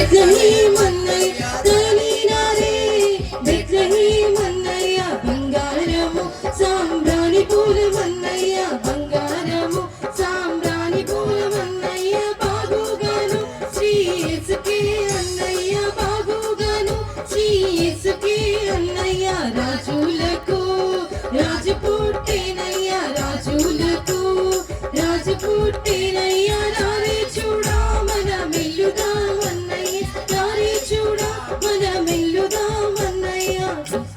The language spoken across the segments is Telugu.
బెత్లెహేం అన్నయ్య తలమీనారే బెత్లెహేం అన్నయ్య బంగారము సాంబ్రాణి పూలమన్నయ్య బంగారము సాంబ్రాణి పూలమన్నయ్య బాగుగాను శ్రీ యేసుకే అన్నయ్య బాగుగాను శ్రీ యేసుకే అన్నయ్య రాజులకు రాజు పుట్టినయ్య రాజులకు రాజు పుట్టినయ్య రారే చూడా మన మెల్లుదామన్నయ్య రారే చూడా మన మెల్లుదామన్నయ్య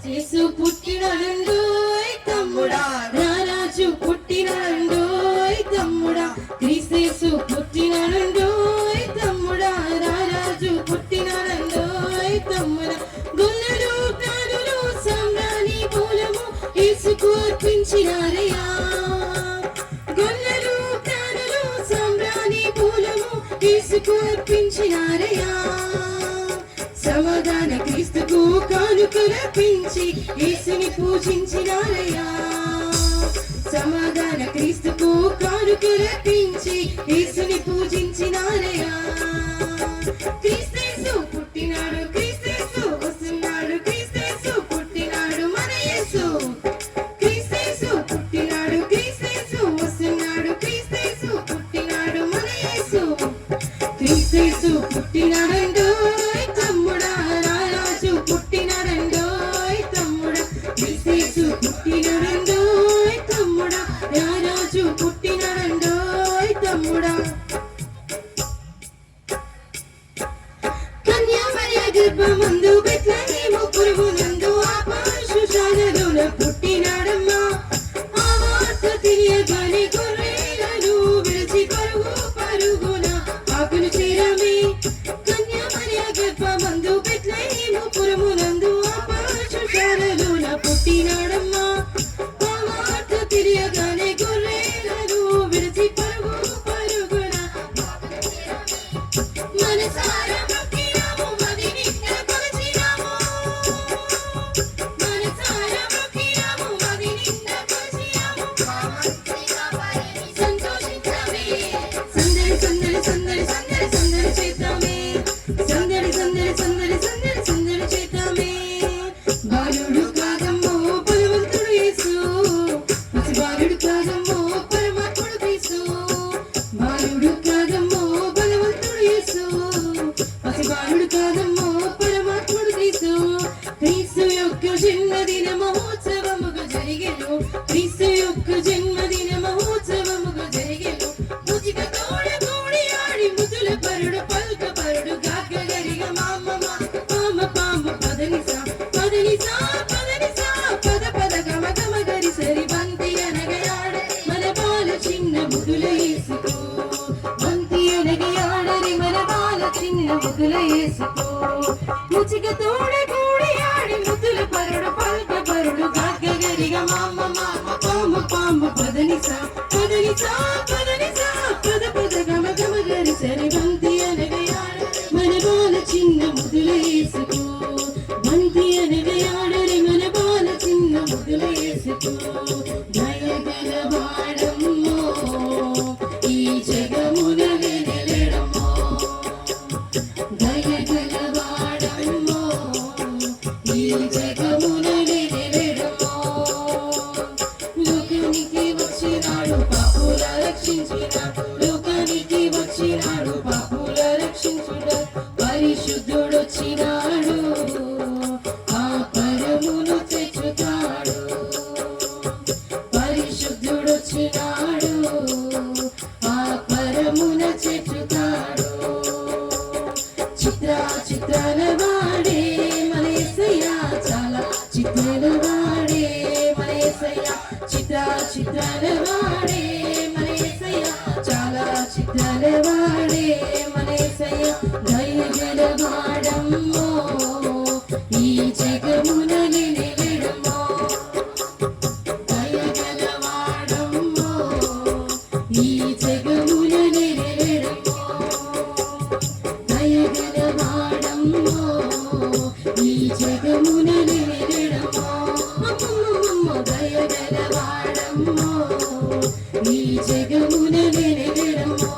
యేసు పుట్టినడండోయ్ తమ్ముడా రారాజు పుట్టినడండోయ్ తమ్ముడా క్రీస్తు పుట్టినడండోయ్ తమ్ముడా రారాజు పుట్టినడండోయ్ తమ్ముడా గొల్లలు ప్రాణులు సాంబ్రాణి పూలము యేసుకు అర్పించినారయ్యా గొల్లలు ప్రాణులు సాంబ్రాణి పూలము యేసుకు అర్పించినారయ్యా సమాధాన క్రీస్తుకు కానుకలర్పించి యేసుని పూజించినారయ్యా సమాధాన క్రీస్తుకు కానుకలర్పించి యేసుని పూజించినారయ్యా క్రీస్తు పుట్టినాడు క్రీస్తు వస్తున్నాడు క్రీస్తు పుట్టినాడు మన యేసు క్రీస్తు పుట్టినాడు క్రీస్తు వస్తున్నాడు క్రీస్తు పుట్టినాడు మన యేసు క్రీస్తు పుట్టినాడండోయ్ తమ్ముడా రారాజు పుట్టినాడండోయ్ తమ్ముడా క్రీస్తు పుట్టినాడండోయ్ తమ్ముడా రారాజు పుట్టినాడండోయ్ తమ్ముడా కన్యామరియ గర్భమందు బెత్లెహేము పురమునందు ఆ పశుశాలలోన పుట్టినాడమ్మా ఆ వార్త తెలియగానే గొర్రెలను విడిచి పరుగు పరుగున ఆకులు చేరమే కన్యామరియ గర్భమందు బెత్లెహేము పురమునందు ఆ పశుశాలలోన పుట్టినాడమ్మా ఆ వార్త తెలియగానే గొర్రెలను విడిచి పరుగు పరుగున మనసారా మొక్కినాము మది నిండా కొలిచినాము మనసారా మొక్కినాము మది నిండా కొలిచినాము సంతోషించమే సందడి సందడి సందడి సందడి సందడి చేద్దామే సందడి సందడి సందడి సందడి సందడి చేద్దామే బాలుడు కాదమ్మో బలవంతుడు యేసు పసి బాలుడు కాదమ్మో పరమాత్ముడు క్రీస్తు బాలుడు కాదమ్మో బలవంతుడు యేసు పసి బాలుడు కాదమ్మో పరమాత్ముడు క్రీస్తు క్రీస్తు యొక్క జన్మదిన మహోత్సవముగా జరిగెను క్రీస్తు యొక్క జన్మదిన మహోత్సవముగా జరిగెను ముజిక తోడ కూడి ఆడి ముదుల పరుడు పల్క పరుడు గాక గరిగ మామ మామ పామ పదనిసా పదనిసా పదనిసా పద పద గమ గమ గరి సరి బంతి అనగయాడ మన బాల చిన్న ముదుల యేసుకో బంతి అనగయాడరి మన బాల చిన్న ముదుల యేసుకో ముజిక తోడ కూడి ఆడి ముదుల పరుడు పల్క పరుడు గాక గరిగ మామ మామ పామ పామ పదనిసా పదనిసా పదనిసా పద పద గమ గమ గరి సరి బంతి అనగయాడ మన బాల చిన్న ముదుల యేసుకో బంతి అనగయాడరి మన బాల చిన్న ముదుల యేసుకో దయగల వాడమ్మో ఈ జగమున వెలెడమ్మో దయగల వాడమ్మో ఈ జగమున వెలెడమ్మో లోకానికి వచ్చినాడు పాపుల రక్షించినాడు లోకానికి వచ్చినాడు పాపుల రక్షించుట పరిశుద్ధుడొచ్చినాడు ఆ పరమును తెచ్చుతాడు పరిశుద్ధుడొచ్చినాడు ఆ పరమున చేర్చుతాడు చిత్రాల వాడే మన యేసయ్య చాలా చిత్రాల వాడే మన యేసయ్య చిత్రాల వాడే మన యేసయ్య చాలా చిత్రాల వాడే మన యేసయ్య దయగల వాడమ్మో ఈ జగమున నిలెడమ్మో దయగల వాడమ్మో ఈ జగమున నిలెడమ్మో దయగల వాడమ్మో ఈ జగమున నిలెడమ్మో అమ్మమ్మ దయగల వాడమ్మో ఈ జగమున నిలెడమ్మో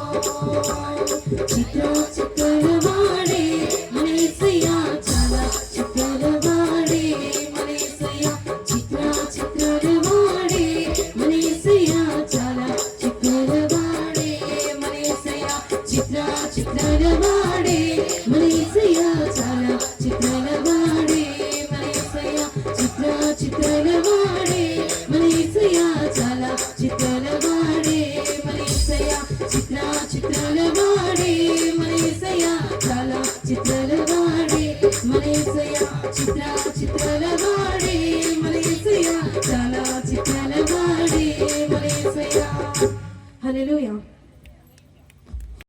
చిత్రాల వాడే చిత్ర చిత్ర